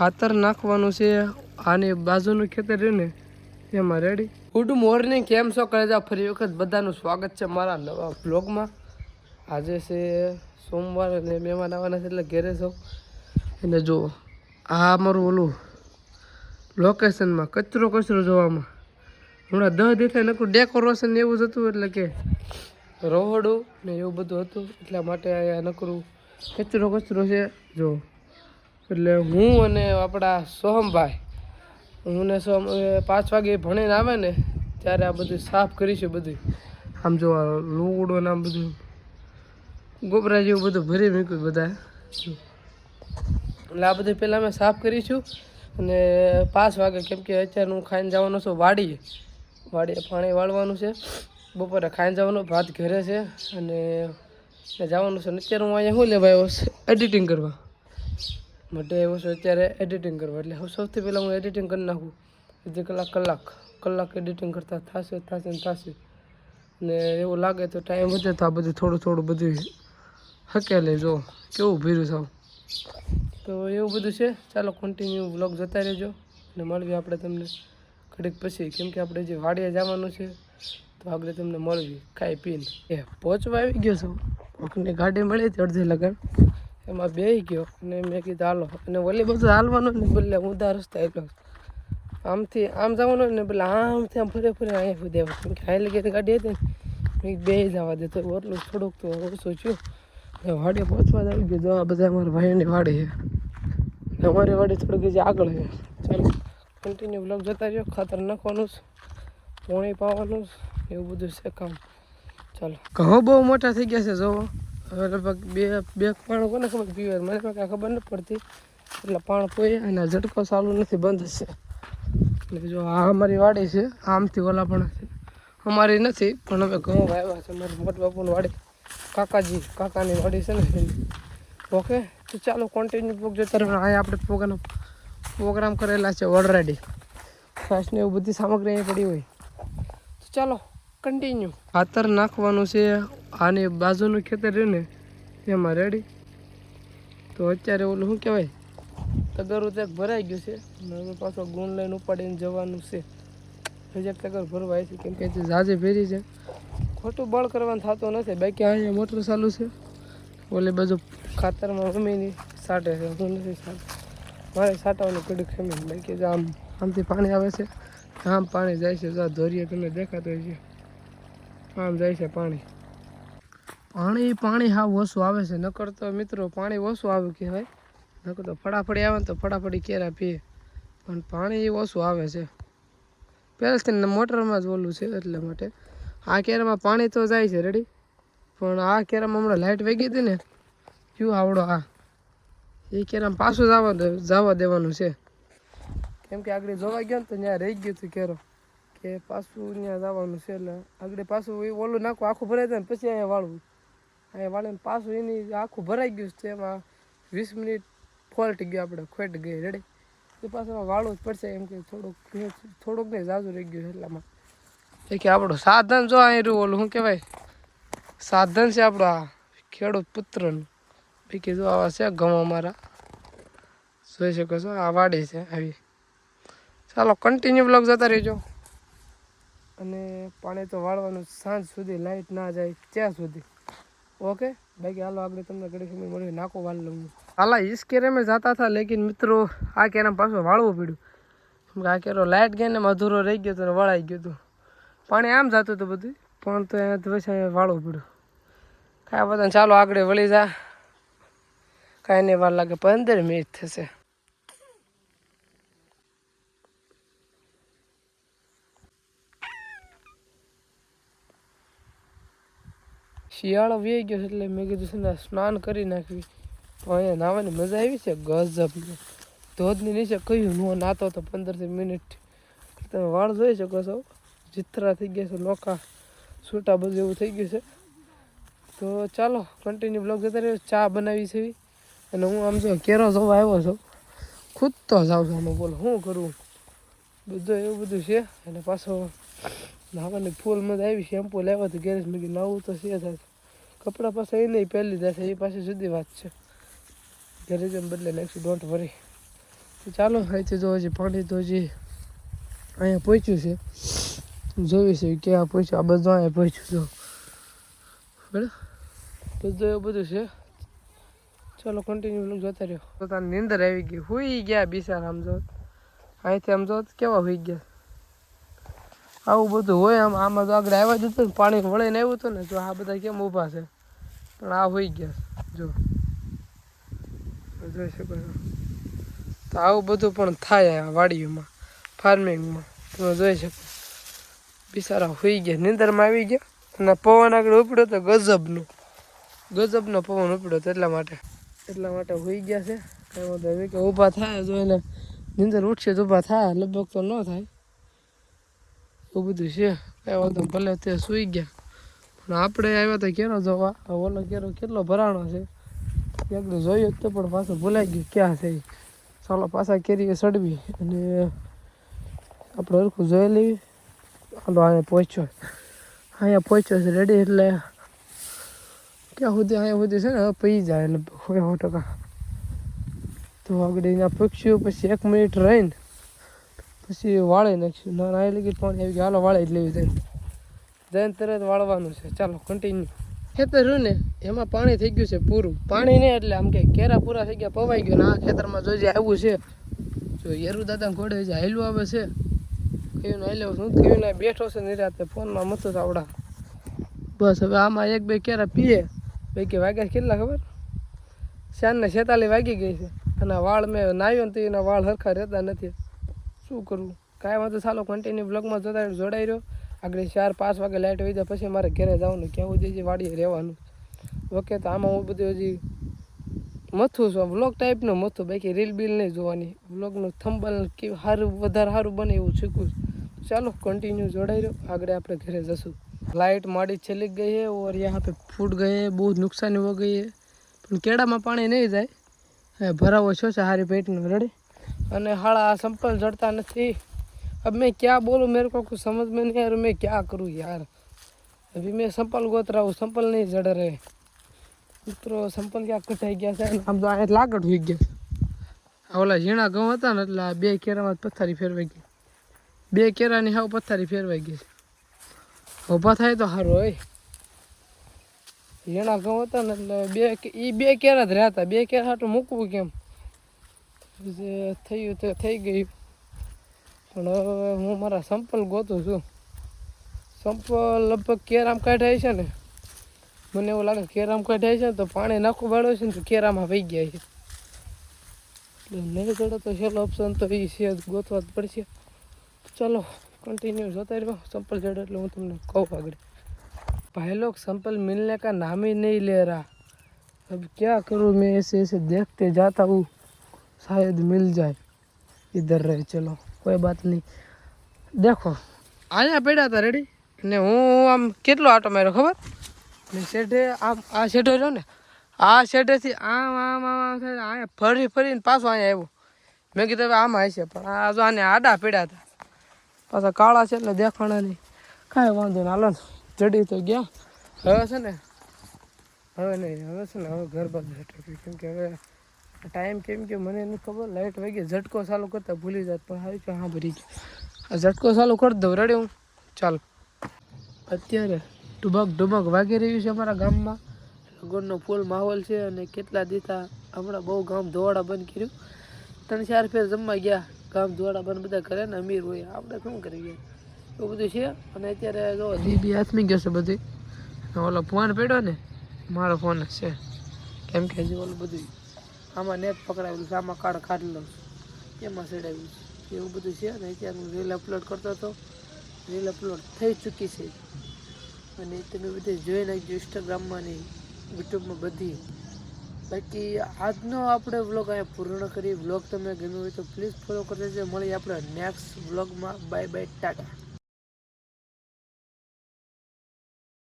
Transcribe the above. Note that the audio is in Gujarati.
ખાતર નાખવાનું છે આની બાજુનું ખેતર રહ્યું ને એમાં રેડી. ગુડ મોર્નિંગ, કેમ છો કલેજા? ફરી વખત બધાનું સ્વાગત છે મારા નવા બ્લોગમાં. આજે છે સોમવાર અને મહેમાન આવવાના છે એટલે ઘેરે છો. અને જો આ અમારું ઓલું લોકેશનમાં કચરો જોવામાં હમણાં 10 દિવસે નકરું ડેકોરેશન એવું જ હતું, એટલે કે રોહડું ને એવું બધું હતું, એટલા માટે અહીંયા નકરું કચરો છે જો. એટલે હું અને આપણા સોહમભાઈ, હું ને સોહમ 5 વાગે ભણીને આવે ને ત્યારે આ બધું સાફ કરીશું. બધું આમ જો લુગડો ને આમ બધું ગોબરા જેવું બધું ભરી મૂક્યું બધા. એટલે આ બધું પહેલાં અમે સાફ કરીશું. અને 5 વાગે, કેમ કે અત્યારે હું ખાઈને જવાનો છું વાડીએ પાણી વાળવાનું છે. બપોરે ખાઈને જવાનું, ભાત ઘરે છે અને જવાનું છે. અત્યારે હું અહીંયા શું લેવા આવ્યો એડિટિંગ કરવા માટે આવ્યો છું. અત્યારે એડિટિંગ કરવા એટલે સૌથી પહેલાં હું એડિટિંગ કરી નાખું. અડધી કલાક એડિટિંગ કરતાં થશે. ને એવું લાગે તો ટાઈમ વધે તો આ બધું થોડું બધું હકેલે જો કેવું ભીરું થાવ. તો એવું બધું છે. ચાલો કન્ટિન્યુ વ્લોગ જોતા રહેજો અને મળવી આપણે તમને ઘડીક પછી, કેમ કે આપણે જે વાડીએ જવાનું છે તો આગળ તમને મળવી ખાઈ પીને. પહોંચવા આવી ગયો છું. કોકની ગાડી મળી હતી અડધી લગન, એમાં બેસી ગયો અને મેં કીધું હાલો. અને ઓલી બધું હાલવાનું ને બદલે હું ઉધા રસ્તા એટલો આમથી આમ જવાનું ને પેલા આમથી આમ ફરે અહીંયા સુધી આવે, કેમ કે હાઈ લગી ગાડી હતી ને બે જવા દે તો એટલું થોડુંક તો ઓછું થયું. વાડીએ પહોંચવા જ આવી ગયું. જો આ બધા અમારા ભાઈઓની વાડી છે. અમારી વાડી થોડીક જે આગળ છે. ચાલો કન્ટિન્યુ બ્લોગ જતા રહ્યો. ખાતર નાખવાનું છે, પાણી પાવાનું એવું બધું છે કામ. ચાલો ઘઉં બહુ મોટા થઈ ગયા છે જોવો. હવે લગભગ બે પાણ કોને ખબર પીવે, મને પણ કાંઈ ખબર નથી પડતી. એટલે પાણ પોઈ અને ઝટકો ચાલુ નથી, બંધ છે. એટલે જો આ અમારી વાડી છે, આમથી ઓલા પણ છે. અમારી નથી પણ અમે ઘઉં વાવ્યા છે. મારા મોટા બાપુની વાડી, કાકાની વાડી છે ને. ઓકે, તો ચાલો કન્ટિન્યુ બ્લોગ જોતા રહો. અહીંયા આપણે પ્રોગ્રામ કરેલા છે ઓલરેડી. ખાસને એવું બધી સામગ્રી અહીં પડી હોય. તો ચાલો કન્ટિન્યુ. ખાતર નાખવાનું છે આની બાજુનું ખેતર રહ્યું ને એમાં રેડી. તો અત્યારે ઓલું શું કહેવાય, તગરું ત્યાં ભરાઈ ગયું છે. હવે પાછો ગુણ લઈને ઉપાડીને જવાનું છે. હજી તગર ભરવા આવી છે, કેમ કે જાજે ભેરી છે. ખોટું બળ કરવાનું થતું નથી. બાકી અહીંયા મોટર ચાલુ છે. ઓલી બાજુ ખાતરમાં મમ્મીની સાટે છે, હું નથી સાટતો. મારે સાટવાની કડીક ખમીને. બાકી જો આમથી પાણી આવે છે, આમ પાણી જાય છે. જો ધોરીએ તમને દેખાતો હોય છે, આમ જાય છે પાણી હાવ ઓછું આવે છે. નકર તો મિત્રો પાણી ઓછું આવ્યું કહેવાય. નકર તો ફટાફડી આવે ને તો ફટાફડી કેરા પીએ, પણ પાણી ઓછું આવે છે. પહેલાંથી મોટરમાં જ ઓલું છે એટલા માટે. આ કેરામાં પાણી તો જાય છે રેડી, પણ આ કેરામાં હમણાં લાઇટ વહી ગઈ હતી ને, શું આવડો આ એ કેરામાં પાછું જવા દેવાનું છે. કેમ કે આગળ જોવા ગયો ને તો ત્યાં રહી ગયું હતું કેરો, કે પાછું ત્યાં જવાનું છે. એટલે આગળ પાછું ઓલું નાખું આખું ભરાઈ જાય ને પછી અહીંયા વાળવું. અહીંયા વાળીને પાછું એની આખું ભરાઈ ગયું છે. એમાં 20 મિનિટ ફોલ્ટ ગયો, આપણે ખોટ ગઈ રેડી. એ પાછું વાળવું જ પડશે, એમ કે થોડુંક નહીં જાજુ રહી ગયું એટલામાં. કે આપણું સાધન જો અહીં રહ્યું ઓલું શું કહેવાય, સાધન છે આપણું આ ખેડૂત પુત્રનું. બીજી જો આવા છે ઘઉં અમારા, જોઈ શકો છો. આ વાડી છે આવી. ચાલો કન્ટિન્યુ બ્લોગ જતા રહેજો. અને પાણી તો વાળવાનું સાંજ સુધી, લાઇટ ના જાય ત્યાં સુધી. ઓકે, બાકી હાલો આપણે તમને ઘડી સમય મળી નાખો વાળ લઉં. હાલા ઇસ કેરે મેં જતા હતા, લેકિન મિત્રો આ કેરામાં પાછું વાળવું પડ્યું. આ કેરો લાઇટ ગઈ ને અધૂરો રહી ગયો હતો ને વળાઈ ગયું હતું. પાણી આમ જતું હતું બધું, પણ તો અહીંયા પછી અહીંયા વાળવું પડ્યું. કાંઈ બધા ચાલો આગળ વળી જા. કાંઈ નહીં વાર લાગે, 15 મિનિટ થશે. શિયાળો વી ગયો એટલે મેં કીધું છે ને સ્નાન કરી નાખવી. તો અહીંયા નાહવાની મજા આવી છે ગજબ. ધોધની નીચે કહ્યું નો નાતો તો 15 મિનિટ. તમે વાળ જોઈ શકો છો, જીથરા થઈ ગયા છે, નોકા છૂટા બધું એવું થઈ ગયું છે. તો ચાલો કન્ટિન્યુ બ્લોગ જતા રહ્યો. ચા બનાવી છે અને હું આમ જો કેરો જોવા આવ્યો છું. ખુદ તો જાઉં છું આમાં, બોલો શું કરવું. બધું એવું બધું છે. અને પાછો નાવાની ફૂલ મજા આવી. શેમ્પુ લેવા તો ગેરેજ મેં કીધું નવું તો છે થાય. કપડાં પાછા એ નહીં પહેલી જશે, એ પાછી જુદી વાત છે. ઘરે જેમ બદલે નાખશું, ડોન્ટ વરી. તો ચાલો અહીંથી તો હજી પાણી તો હજી અહીંયા પહોંચ્યું છે. જોયું છે ક્યાં પહોંચ્યું. આ બધું અહીંયા પહોંચ્યું જો બરાબર બધું એવું બધું છે. ચાલો કન્ટિન્યુ લોક જોતા રહ્યો. તો તાર નીંદર આવી ગઈ, હુઈ ગયા બિચારા. આમ જો અહીંથી આમ જો કેવા હુઈ ગયા. આવું બધું હોય આમાં તો આગળ આવ્યા જ હતું ને, પાણી વળીને આવ્યું હતું ને, જો આ બધા કેમ ઊભા છે પણ આ હોઈ ગયા જો જોઈ શકો છો. તો આવું બધું પણ થાય આ વાડીઓમાં, ફાર્મિંગમાં તમે જોઈ શકો. બિચારા હોઈ ગયા, નીંદરમાં આવી ગયા. અને પવન આગળ ઉપડ્યો તો ગજબનો પવન ઉપડ્યો તો એટલા માટે હોઈ ગયા છે. કંઈ વાંધો નહીં કે ઊભા થાય જો એને નીંદર ઉઠશે તો ઊભા થાય, લગભગ તો ન થાય એવું બધું છે. કંઈ વાંધો ભલે તે સૂઈ ગયા. પણ આપણે આવ્યા તો કેરો જોવા, ઓલો કેરો કેટલો ભરાણો છે. એકદમ જોયું તો પણ પાછું ભૂલાઈ ગયું ક્યાં છે. ચાલો પાછા કેરીએ ચડવી અને આપણે હરખું જોઈ લેવી. હાલો અહીંયા પહોંચ્યો છે રેડી. એટલે ક્યાં સુધી અહીંયા સુધી છે ને હવે પી જાય લગભગ 100%. તો આગળ અહીંયા પક્ષીઓ પછી 1 મિનિટ રહીને પછી વાળી નાખીશું. ના અહીં લગી પાણી આવી ગયું. હાલો વાળી જ લેવી જઈને તરત વાળવાનું છે. ચાલો કન્ટિન્યુ. ખેતર રહ્યું ને એમાં પાણી થઈ ગયું છે પૂરું. પાણી નહીં એટલે આમ કે કેરા પૂરા થઈ ગયા, પવાઈ ગયો. ને આ ખેતરમાં જોઈ આવ્યું છે જો યરુ દાદા ઘોડે જે હાયલું આવે છે. કયું હાલ્યો શું કયું ને બેઠો છે નિરાતે ફોનમાં મતો આવડા. બસ હવે આમાં 1-2 કેરા પીએ. કે વાગ્યા કેટલા ખબર? 4:46 વાગી ગઈ છે. અને વાળ મેં નાવ્યો ને તો એના વાળ સરખા રહેતા નથી. શું કરવું? કાંઈ વાંધો ચાલો કન્ટિન્યુ બ્લોગમાં જોડાઈ રહ્યો. આગળ 4-5 વાગે લાઇટ વહી જાય પછી મારે ઘરે જવાનું, ક્યાં સુધી વાડીએ રહેવાનું. ઓકે તો આમાં હું બધું હજી મથું છું, વ્લોગ ટાઈપનું મથું, બાકી રીલ બિલ નહીં જોવાની. વ્લોગનું થંબલ કે વધારે સારું બને એવું શીખવું. ચાલો કન્ટિન્યુ જોડાઈ રહ્યો. આગળ આપણે ઘરે જશું. लाइट माड़ी चली गई है और यहाँ पे फूट गए हैं, बहुत नुकसान हो गई है. પણ કેળામાં પાણી નહીં જાય, ભરાવો છો છે હારી પેટનો રેડી. અને હાળા સંપલ જડતા નથી. अब मैं क्या बोलूँ, मेरे को कुछ समझ में नहीं आ रहा, मैं क्या करूँ यार. अभी मैं संपल गोत रहा हूँ, संपल नहीं जड़ रहे મિત્રો. સંપલ ક્યાં કટાઈ ગયા છે. આમ તો અહીંયા લાગડ હોઈ ગયા. ઓલા ઝીણા ઘઉં હતા ને એટલે 2 કેરામાં પથ્થારી ફેરવાઈ ગઈ. 2 કેરાની હાવ પથ્થારી ફેરવાઈ ગઈ. ઊભા થાય તો સારું હોય. ઝીણા ઘઉં હતા ને એટલે 2 કેરા જ રહ્યા હતા. 2 કેરા હાટું મૂકવું કેમ, જે થયું તે થઈ ગયું. પણ હવે હું મારા સંપલ ગોતું છું. સંપલ લગભગ કેરામ કાઢાય છે ને, મને એવું લાગે કેરામ કાઢાય છે ને તો પાણી નાખવું વાળો છે ને તો કેરામાં વહી ગયા છે. એટલે નહીં ચડે તો છેલ્લો ઓપ્શન તો એ છે, ગોતવા જ પડશે. ચલો कंटिन्यू होता रहो. संपल जड़ એટલે હું તમને કહું આગળ. भाई लोग संपल मिलने का नाम ही नहीं ले रहा. अब क्या करूँ मैं, ऐसे देखते जाता हूँ, शायद मिल जाए. इधर रहे चलो कोई बात नहीं. देखो અહીંયા પડ્યા હતા રેડી. ને હું આમ કેટલો આટો માર્યો ખબર ને, શેઢે આમ આ શેઢો રહ્યો ને, આ શેઢેથી આમ આમ આમ અહીંયા ફરીને પાછો અહીંયા આવ્યો. મેં કીધું હવે આમાં હશે, પણ આ જો આને આડા પડ્યા હતા. પાછા કાળા છે એટલે દેખાણા નહીં. કાંઈ વાંધો ને, હાલો જડી તો ગયા. હવે છે ને હવે ઘર બાજુ હેઠળ, કેમ કે હવે ટાઈમ કેમ કે મને નથી ખબર. લાઇટ વહી ગઈ, ઝટકો ચાલુ કરતા ભૂલી જાય. પણ આવી કે હા ભરી ગયો. આ ઝટકો ચાલુ કરી દઉં રેડી હું. ચાલ અત્યારે ઢુબક વાગી રહ્યું છે અમારા ગામમાં. લગનનો ફૂલ માહોલ છે. અને કેટલા દીધા હમણાં બહુ ગામ ધોવાડા બંધ કર્યું. 3-4 ફેર જમવા ગયા. ગામ ધોવાડા બંધ બધા કરે ને, અમીર હોય, આપણે શું કરી ગયા એવું બધું છે. અને અત્યારે જો દીદી હાથમી ગયો છે બધી. ઓલો ફોન પડ્યો ને, મારો ફોન જ છે, કેમ કે હજી ઓલું બધું આમાં નેટ પકડાવેલું છે, આમાં કાર્ડ કાઢી લઉં એમાં ચડાવ્યું છે એવું બધું છે. અને અત્યારે હું રીલ અપલોડ કરતો હતો, રીલ અપલોડ થઈ ચૂકી છે. અને તમે બધી જોઈ નાખજો ઇન્સ્ટાગ્રામમાં ને યુટ્યુબમાં બધી. બાકી આજનો આપણે વ્લોગ અહીંયા પૂર્ણ કરીએ. વ્લોગ તમને ગમ્યો હોય તો પ્લીઝ ફોલો કરી દેજો. મળીએ આપણે નેક્સ્ટ વ્લોગમાં. Bye bye, Tata.